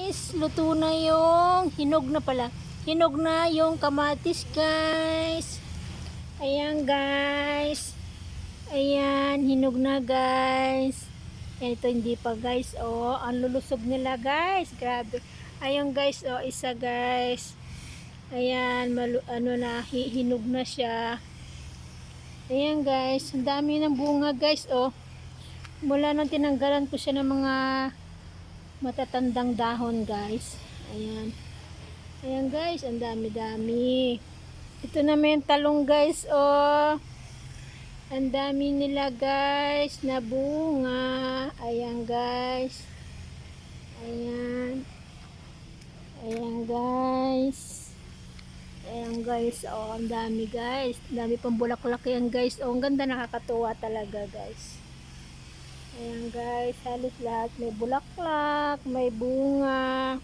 guys, luto na yung hinog na pala. Hinog na yung kamatis guys. Ayan guys. Ayan, hinog na guys. Ayan, ito hindi pa guys. Oh, ang lulusog nila guys. Grabe. Ayan guys, oh, isa guys. Ayan, ano na, hinog na siya. Ayan guys, ang dami ng bunga guys, oh. Mula nung tinanggalan ko siya ng mga matatandang dahon guys. Ayan. Ayan guys, ang dami-dami. Ito naman yung talong guys, oh. Ang dami nila guys na bunga. Ayan guys. Ayan. Ayan guys. Ayan guys, oh, ang dami guys. Ang dami pang bulaklak yan guys. Oh, ang ganda, nakakatuwa talaga guys. Ayan guys, halos lahat may bulaklak, may bunga.